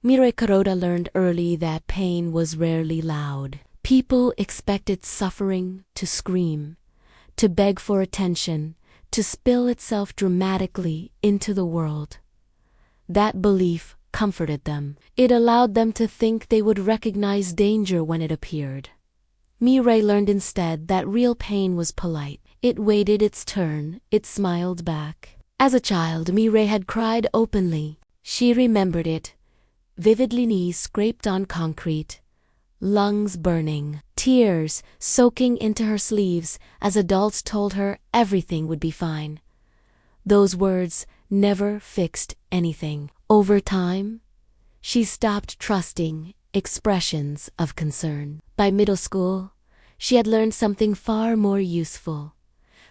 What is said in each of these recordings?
Mirai Kuroda learned early that pain was rarely loud. People expected suffering to scream, to beg for attention, to spill itself dramatically into the world. That belief comforted them. It allowed them to think they would recognize danger when it appeared. Mirai learned instead that real pain was polite. It waited its turn, it smiled back. As a child, Mirai had cried openly. She remembered it, vividly, knees scraped on concrete, lungs burning, tears soaking into her sleeves as adults told her everything would be fine. Those words never fixed anything. Over time, she stopped trusting expressions of concern. By middle school, she had learned something far more useful.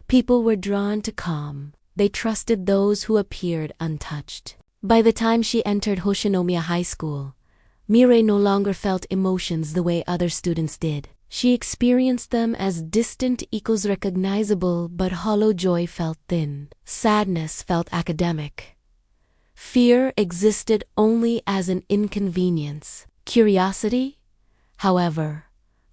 People were drawn to calm. They trusted those who appeared untouched. By the time she entered Hoshinomiya High School, Mirai no longer felt emotions the way other students did. She experienced them as distant echoes, recognizable, but hollow. Joy felt thin. Sadness felt academic. Fear existed only as an inconvenience. Curiosity, however,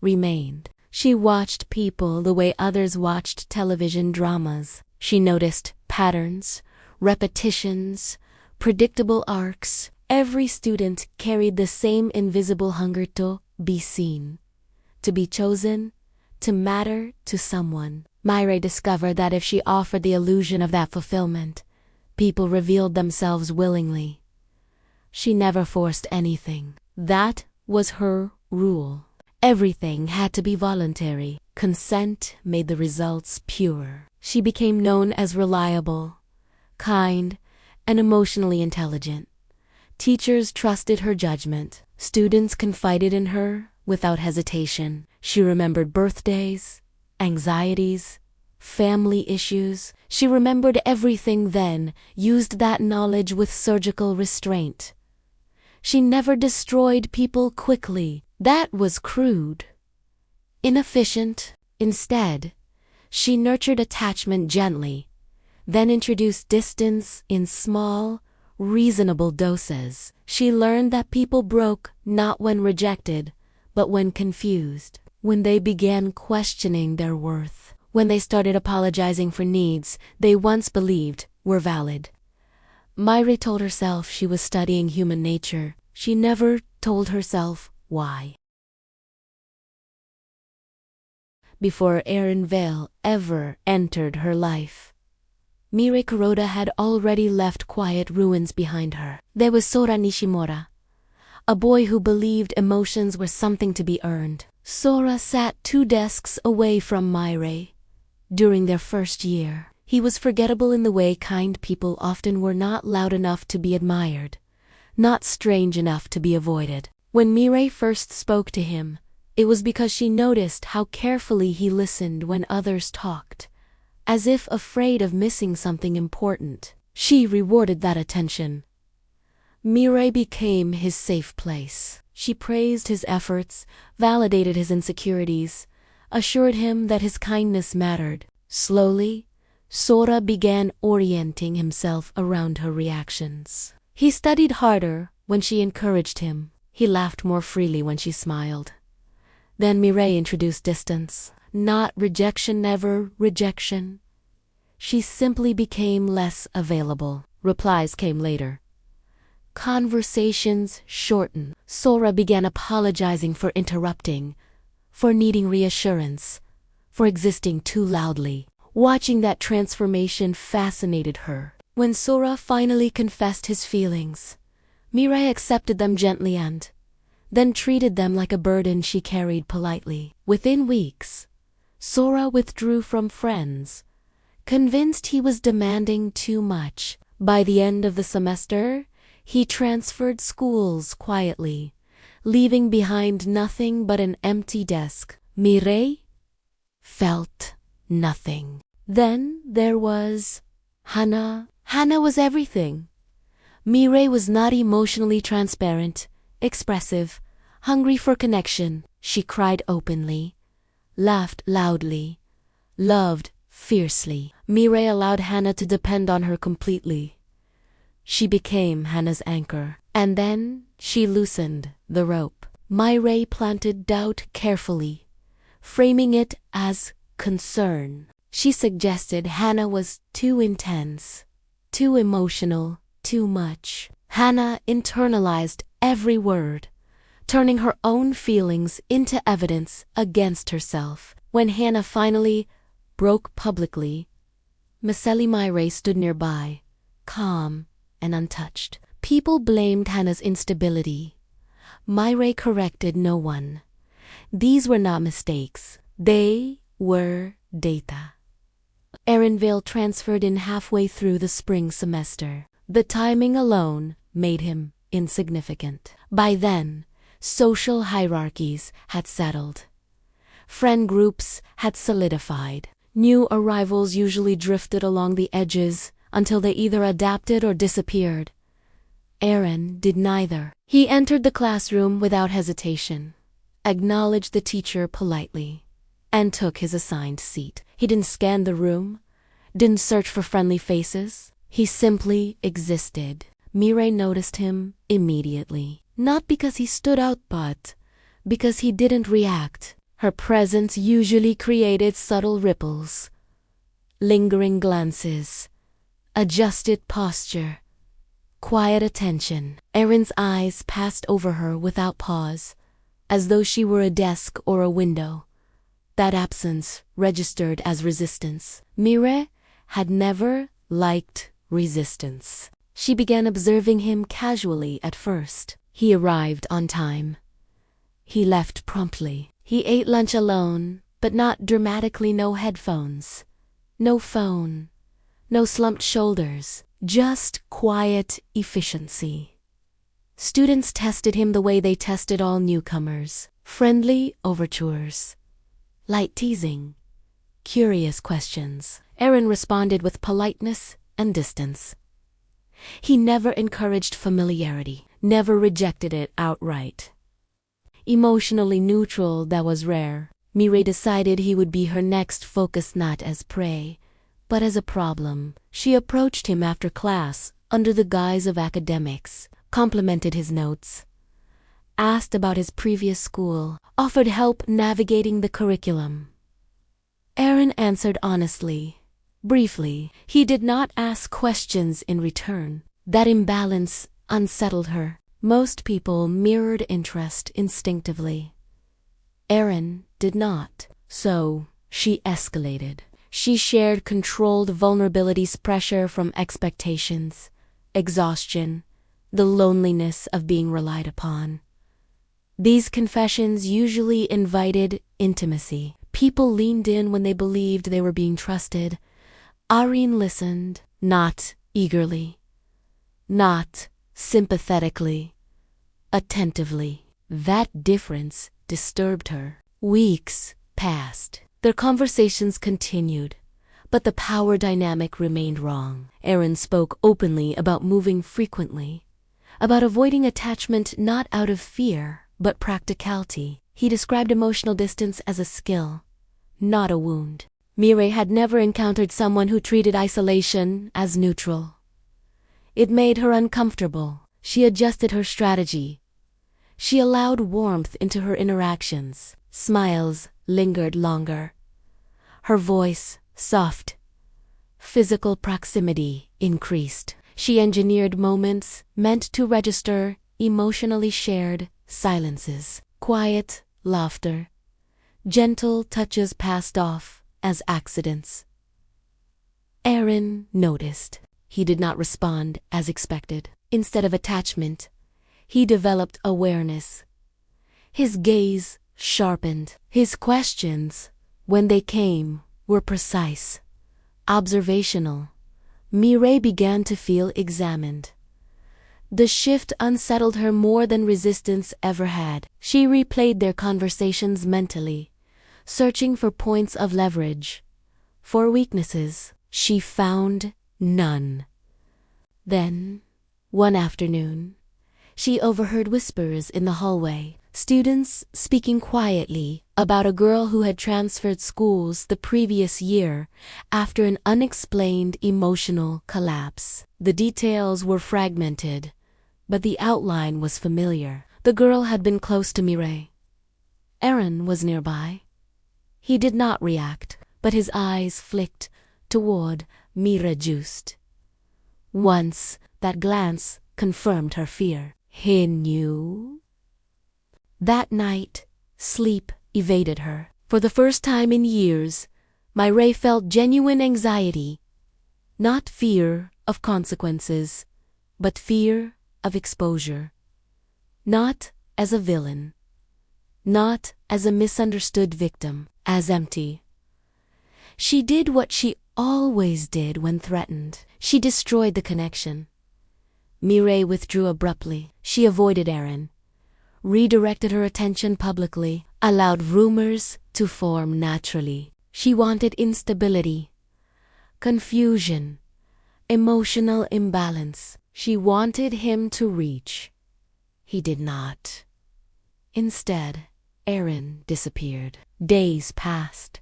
remained. She watched people the way others watched television dramas. She noticed patterns, repetitions, predictable arcs. Every student carried the same invisible hunger to be seen, to be chosen, to matter to someone. Mirai discovered that if she offered the illusion of that fulfillment, people revealed themselves willingly. She never forced anything. That was her rule. Everything had to be voluntary. Consent made the results pure. She became known as reliable, kind, and emotionally intelligent. Teachers trusted her judgment. Students confided in her without hesitation. She remembered birthdays, anxieties, family issues. She remembered everything, then used that knowledge with surgical restraint. She never destroyed people quickly. That was crude, inefficient. Instead, she nurtured attachment gently, then introduced distance in small, reasonable doses. She learned that people broke not when rejected, but when confused, when they began questioning their worth, when they started apologizing for needs they once believed were valid. Mirai told herself she was studying human nature. She never told herself why. Before Erin Vale ever entered her life, Mirai Kuroda had already left quiet ruins behind her. There was Sora Nishimura, a boy who believed emotions were something to be earned. Sora sat 2 desks away from Mirai during their first year. He was forgettable in the way kind people often were, not loud enough to be admired, not strange enough to be avoided. When Mirai first spoke to him, it was because she noticed how carefully he listened when others talked, as if afraid of missing something important. She rewarded that attention. Mirai became his safe place. She praised his efforts, validated his insecurities, assured him that his kindness mattered. Slowly, Sora began orienting himself around her reactions. He studied harder when she encouraged him. He laughed more freely when she smiled. Then Mirai introduced distance. Not rejection, never rejection. She simply became less available. Replies came later. Conversations shortened. Sora began apologizing for interrupting, for needing reassurance, for existing too loudly. Watching that transformation fascinated her. When Sora finally confessed his feelings, Mirai accepted them gently and then treated them like a burden she carried politely. Within weeks, Sora withdrew from friends, convinced he was demanding too much. By the end of the semester, he transferred schools quietly, leaving behind nothing but an empty desk. Mirai felt nothing. Then there was Hana. Hana was everything. Mirai was not emotionally transparent, expressive, hungry for connection. She cried openly, laughed loudly, loved fiercely. Mirai allowed Hana to depend on her completely. She became Hana's anchor. And then She loosened the rope. Myra planted doubt carefully, framing it as concern. She suggested Hannah was too intense, too emotional, too much. Hannah internalized every word, turning her own feelings into evidence against herself. When Hannah finally broke publicly, Miseli Myra stood nearby, calm and untouched. People blamed Hannah's instability. Myra corrected no one. These were not mistakes. They were data. Erinvale transferred in halfway through the spring semester. The timing alone made him insignificant. By then, social hierarchies had settled. Friend groups had solidified. New arrivals usually drifted along the edges until they either adapted or disappeared. Aaron did neither. He entered the classroom without hesitation, acknowledged the teacher politely, and took his assigned seat. He didn't scan the room, didn't search for friendly faces. He simply existed. Myra noticed him immediately, not because he stood out but because he didn't react. Her presence usually created subtle ripples, lingering glances, adjusted posture, quiet attention. Aaron's eyes passed over her without pause, as though she were a desk or a window. That absence registered as resistance. Myra had never liked resistance. She began observing him casually at first. He arrived on time. He left promptly. He ate lunch alone, but not dramatically. No headphones, no phone, no slumped shoulders, just quiet efficiency. Students tested him the way they tested all newcomers. Friendly overtures, light teasing, curious questions. Aaron responded with politeness and distance. He never encouraged familiarity, never rejected it outright. Emotionally neutral, that was rare. Myra decided he would be her next focus, not as prey, but as a problem. She approached him after class, under the guise of academics, complimented his notes, asked about his previous school, offered help navigating the curriculum. Aaron answered honestly, briefly. He did not ask questions in return. That imbalance unsettled her. Most people mirrored interest instinctively. Aaron did not. So she escalated. She shared controlled vulnerabilities, pressure from expectations, exhaustion, the loneliness of being relied upon. These confessions usually invited intimacy. People leaned in when they believed they were being trusted. Irene listened, not eagerly, not sympathetically, attentively. That difference disturbed her. Weeks passed. Their conversations continued, but the power dynamic remained wrong. Aaron spoke openly about moving frequently, about avoiding attachment not out of fear, but practicality. He described emotional distance as a skill, not a wound. Myra had never encountered someone who treated isolation as neutral. It made her uncomfortable. She adjusted her strategy. She allowed warmth into her interactions. Smiles lingered longer. Her voice, soft. Physical proximity increased. She engineered moments meant to register emotionally shared silences. Quiet laughter. Gentle touches passed off as accidents. Aaron noticed. He did not respond as expected. Instead of attachment, he developed awareness. His gaze sharpened. His questions, when they came, were precise, observational. Myra began to feel examined. The shift unsettled her more than resistance ever had. She replayed their conversations mentally, searching for points of leverage. For weaknesses, she found none. Then, one afternoon, she overheard whispers in the hallway, students speaking quietly about a girl who had transferred schools the previous year after an unexplained emotional collapse. The details were fragmented, but the outline was familiar. The girl had been close to Mireille. Aaron was nearby. He did not react, but his eyes flicked toward Mireille just. Once, that glance confirmed her fear. He knew? That night, sleep evaded her. For the first time in years, Mireille felt genuine anxiety. Not fear of consequences, but fear of exposure. Not as a villain. Not as a misunderstood victim. As empty. She did what she always did when threatened. She destroyed the connection. Mireille withdrew abruptly. She avoided Aaron, redirected her attention publicly, allowed rumors to form naturally. She wanted instability, confusion, emotional imbalance. She wanted him to reach. He did not. Instead, Aaron disappeared. Days passed.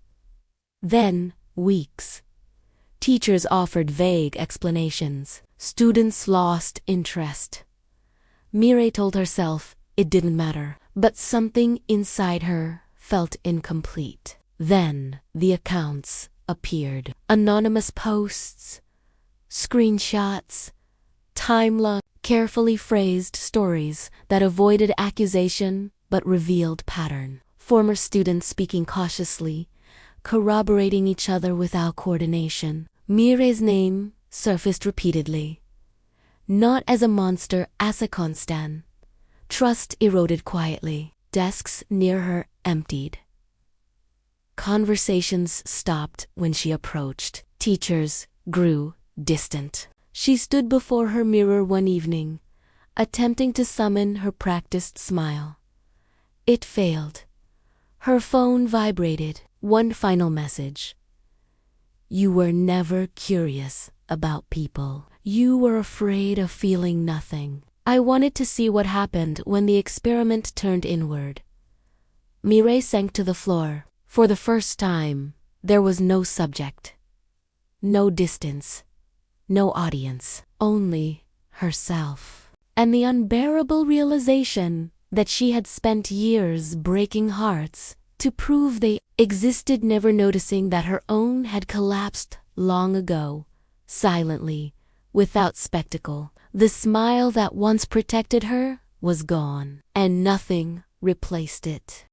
Then, weeks. Teachers offered vague explanations. Students lost interest. Mireille told herself it didn't matter, but something inside her felt incomplete. Then, the accounts appeared. Anonymous posts, screenshots, timeline, carefully phrased stories that avoided accusation but revealed pattern. Former students speaking cautiously, corroborating each other without coordination. Mireille's name surfaced repeatedly. Not as a monster, as a constant. Trust eroded quietly. Desks near her emptied. Conversations stopped when she approached. Teachers grew distant. She stood before her mirror one evening, attempting to summon her practiced smile. It failed. Her phone vibrated. One final message. You were never curious about people. You were afraid of feeling nothing. I wanted to see what happened when the experiment turned inward. Mireille sank to the floor. For the first time, there was no subject. No distance. No audience. Only herself. And the unbearable realization that she had spent years breaking hearts to prove they existed, never noticing that her own had collapsed long ago, silently, without spectacle. The smile that once protected her was gone, and nothing replaced it.